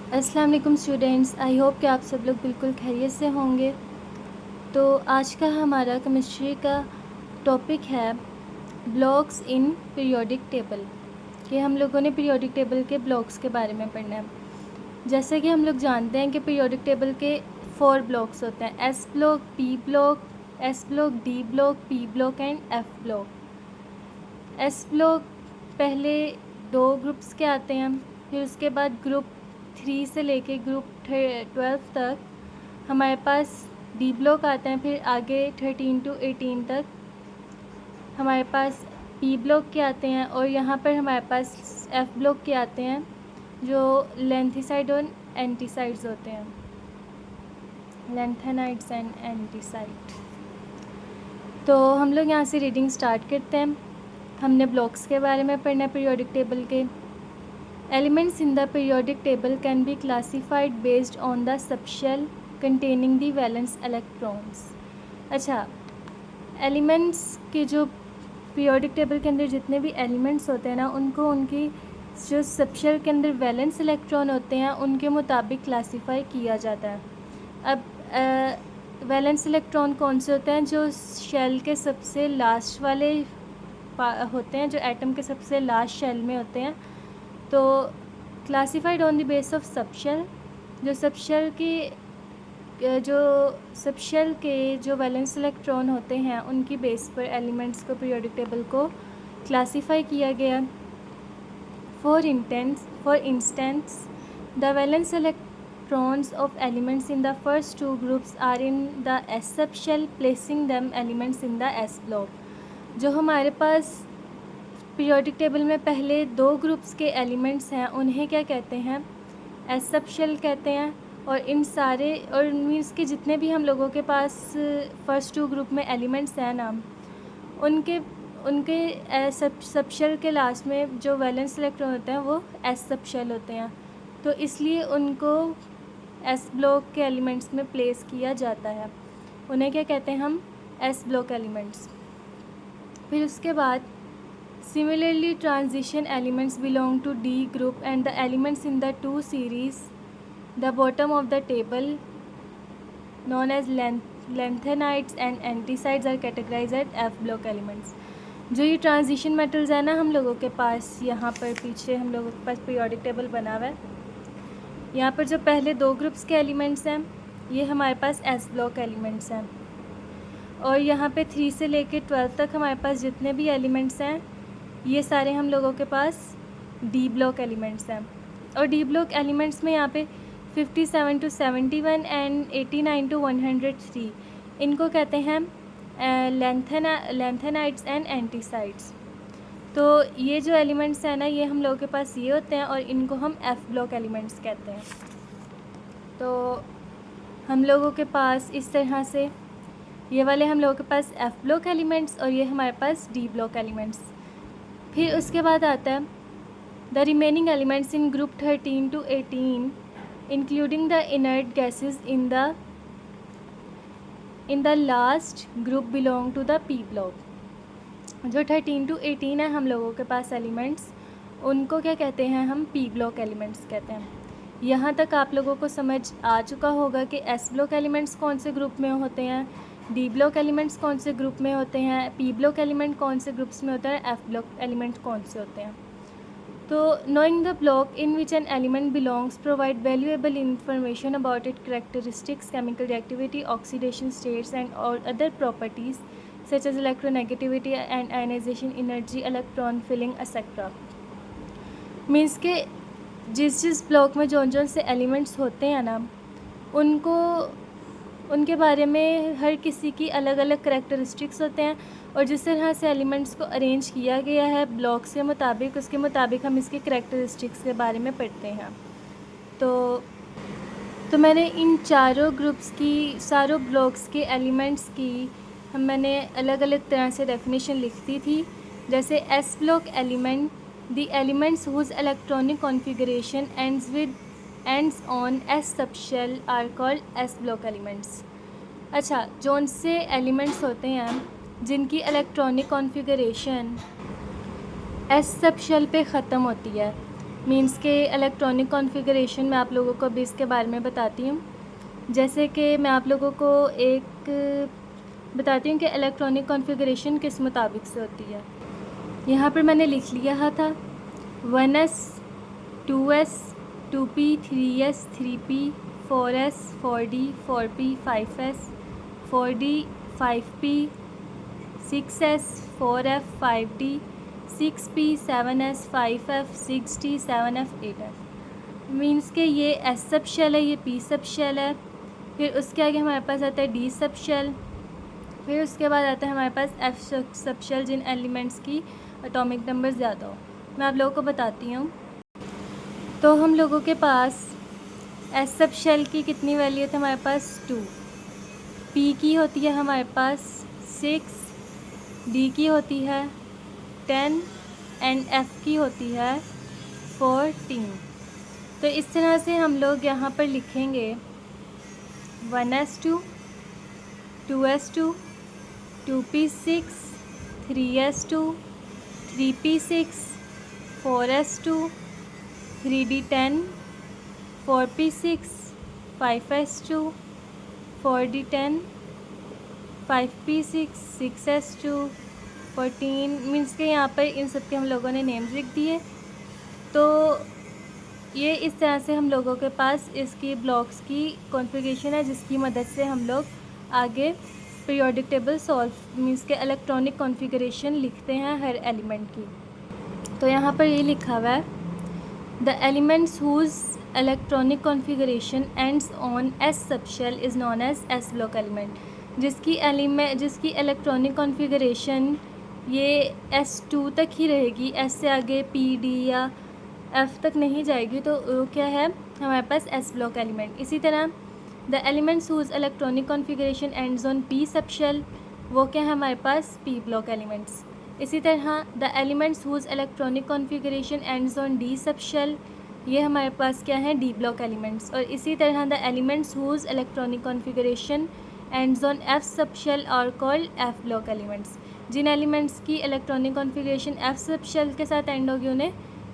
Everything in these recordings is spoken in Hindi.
अस्सलाम वालेकुम स्टूडेंट्स, आई होप कि आप सब लोग बिल्कुल खैरियत से होंगे। तो आज का हमारा केमिस्ट्री का टॉपिक है ब्लॉक्स इन पीरियोडिक टेबल, कि हम लोगों ने पीरियोडिक टेबल के ब्लॉक्स के बारे में पढ़ना है। जैसे कि हम लोग जानते हैं कि पीरियोडिक टेबल के 4 ब्लॉक्स होते हैं, S block, P block, S block, D block, P block and F block. S block पहले 2 ग्रुप्स के आते हैं, फिर उसके बाद ग्रुप 3 से लेके ग्रुप 12 तक हमारे पास डी ब्लॉक आता है, फिर आगे 13 to 18 तक हमारे पास पी ब्लॉक के आते हैं, और यहाँ पर हमारे पास एफ ब्लॉक के आते हैं जो लेंथेसाइड और एंटीसाइड्स होते हैं, लेंथेनाइड्स एंड एंटीसाइड। तो हम लोग यहाँ से रीडिंग स्टार्ट करते हैं। हमने ब्लॉक्स के बारे में पढ़ना है पीरियोडिक टेबल के। Elements in the periodic table can be classified based on the subshell containing the valence electrons. अच्छा, एलिमेंट्स के जो पीरियोडिक टेबल के अंदर जितने भी एलिमेंट्स होते हैं ना, उनको उनकी जो सबशेल के अंदर वैलेंस इलेक्ट्रॉन होते हैं उनके मुताबिक क्लासिफाई किया जाता है। अब वैलेंस इलेक्ट्रॉन कौन से होते हैं? जो शेल के सबसे लास्ट वाले होते हैं, जो एटम के सबसे लास्ट शेल में होते हैं। तो classified on the base of subshell, जो सबशेल के जो वैलेंस इलेक्ट्रॉन होते हैं उनकी बेस पर एलिमेंट्स को पीरियोडिक टेबल को क्लासिफाई किया गया। For instance the valence electrons of elements in the first 2 groups are in the S subshell, placing them elements in the S block. जो हमारे पास पीरियोडिक टेबल में पहले 2 ग्रुप्स के एलिमेंट्स हैं उन्हें क्या कहते हैं? एस सबशेल कहते हैं। और इन सारे और मीन्स के जितने भी हम लोगों के पास फर्स्ट 2 ग्रुप में एलिमेंट्स हैं ना, उनके सबशेल के लास्ट में जो वैलेंस इलेक्ट्रॉन होते हैं वो एस सबशेल होते हैं, तो इसलिए उनको एस ब्लॉक के एलिमेंट्स में प्लेस किया जाता है। उन्हें क्या कहते हैं हम? S block elements. फिर उसके बाद similarly transition elements belong to D group and the elements in the 2 series the bottom of the table known as lanthanides and anticides are categorized as F block elements। जो ये ट्रांजिशन मेटल्स है ना हम लोगों के पास, यहाँ पर पीछे हम लोगों के पास पीरियोडिक टेबल बना हुआ है। यहाँ पर जो पहले 2 ग्रुप्स के एलिमेंट्स हैं ये हमारे पास एस ब्लॉक एलिमेंट्स हैं, और यहाँ पे 3 से लेके 12 तक हमारे पास जितने भी एलिमेंट्स हैं ये सारे हम लोगों के पास डी ब्लॉक एलिमेंट्स हैं। और डी ब्लॉक एलिमेंट्स में यहाँ पे 57 to 71 एंड 89 to 103 इनको कहते हैं लेंथेनाइड्स एंड एंटीसाइड्स। तो ये जो एलिमेंट्स हैं ना ये हम लोगों के पास ये होते हैं, और इनको हम एफ ब्लॉक एलिमेंट्स कहते हैं। तो हम लोगों के पास इस तरह से ये वाले हम लोगों के पास एफ ब्लॉक एलिमेंट्स, और ये हमारे पास डी ब्लॉक एलिमेंट्स। फिर उसके बाद आता है the remaining elements in group 13 to 18 including the inert gases in the last group belong to the P block. जो 13 to 18 है हम लोगों के पास एलिमेंट्स, उनको क्या कहते हैं? हम पी ब्लॉक एलिमेंट्स कहते हैं। यहाँ तक आप लोगों को समझ आ चुका होगा कि एस ब्लॉक एलिमेंट्स कौन से ग्रुप में होते हैं, डी ब्लॉक एलिमेंट्स कौन से ग्रुप में होते हैं, पी ब्लॉक एलिमेंट कौन से ग्रुप्स में होता है, एफ ब्लॉक एलिमेंट कौन से होते हैं। तो knowing the block in which an element belongs provide valuable information about it characteristics, chemical reactivity, oxidation states and और other properties such as electronegativity and ionisation energy, electron filling etcetera. Means के जिस ब्लॉक में जौन से एलिमेंट्स होते हैं ना, उनके बारे में हर किसी की अलग अलग करेक्टरिस्टिक्स होते हैं, और जिस तरह से एलिमेंट्स को अरेंज किया गया है ब्लॉक्स के मुताबिक, उसके मुताबिक हम इसके करेक्टरिस्टिक्स के बारे में पढ़ते हैं। तो मैंने इन चारों ब्लॉक्स के एलिमेंट्स की मैंने अलग अलग तरह से डेफिनेशन लिख दी थी। जैसे S block element, the elements whose electronic configuration ends on S subshell are called S block elements. अच्छा, जौन से एलिमेंट्स होते हैं जिनकी इलेक्ट्रॉनिक कॉन्फ़िगरेशन एस सबशेल पे ख़त्म होती है, मीन्स के इलेक्ट्रॉनिक कॉन्फ़िगरेशन मैं आप लोगों को अभी इसके बारे में बताती हूँ। जैसे कि मैं आप लोगों को एक बताती हूँ कि इलेक्ट्रॉनिक कॉन्फ़िगरेशन किस मुताबिक से होती है। यहाँ पर मैंने लिख लिया था 1s 2s 2p 3s 3p 4s 4d 4p 5s 4d 5p 6s 4f 5d 6p 7s 5f 6d 7f 8f। Means के ये एस सब शेल है, ये पी सब शेल है, फिर उसके आगे हमारे पास आता है डी सब शेल, फिर उसके बाद आता है हमारे पास एफ सब शेल जिन एलिमेंट्स की एटॉमिक नंबर ज़्यादा हो। मैं आप लोगों को बताती हूँ। तो हम लोगों के पास एस सब शेल की कितनी वैल्यू है हमारे पास 2, पी की होती है हमारे पास 6, डी की होती है 10 एंड एफ़ की होती है 14। तो इस तरह से हम लोग यहाँ पर लिखेंगे 1s2 2s2 2p6 3s2 3p6 4s2 3d10 4p6 5s2 4d10 5p6 6s2 14। Means के यहाँ पर इन सब के हम लोगों ने नेम्स लिख दिए। तो ये इस तरह से हम लोगों के पास इसकी ब्लॉक्स की कॉन्फ़िगरेशन है, जिसकी मदद से हम लोग आगे पीरियोडिक टेबल सॉल्व मीन्स के इलेक्ट्रॉनिक कॉन्फ़िगरेशन लिखते हैं हर एलिमेंट की। तो यहाँ पर ये लिखा हुआ है the elements whose electronic configuration ends on S subshell is known as S block element. जिसकी इलेक्ट्रॉनिक कॉन्फ़िगरेशन ये S2 तक ही रहेगी, S से आगे P D या F तक नहीं जाएगी, तो वो क्या है हमारे पास S ब्लॉक एलिमेंट। इसी तरह the elements whose electronic configuration ends on P subshell, वो क्या है हमारे पास P ब्लॉक एलिमेंट्स। इसी तरह the elements whose electronic configuration ends on D subshell, ये हमारे पास क्या है D ब्लॉक एलिमेंट्स। और इसी तरह the elements whose electronic configuration ends on F subshell are called F block elements. जिन एलिमेंट्स की इलेक्ट्रॉनिक कॉन्फ़िगरेशन F सबशेल के साथ एंड होगी उन्हें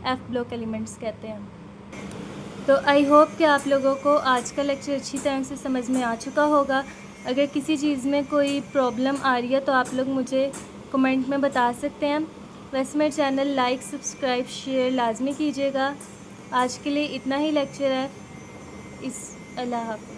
F ब्लॉक एलिमेंट्स कहते हैं। तो आई होप कि आप लोगों को आज का लेक्चर अच्छी तरह से समझ में आ चुका होगा। अगर किसी चीज़ में कोई प्रॉब्लम आ रही है तो आप लोग मुझे कमेंट में बता सकते हैं। वैसे मेरे चैनल लाइक सब्सक्राइब शेयर लाजमी कीजिएगा। आज के लिए इतना ही लेक्चर है। अल्लाह हाफ़िज़।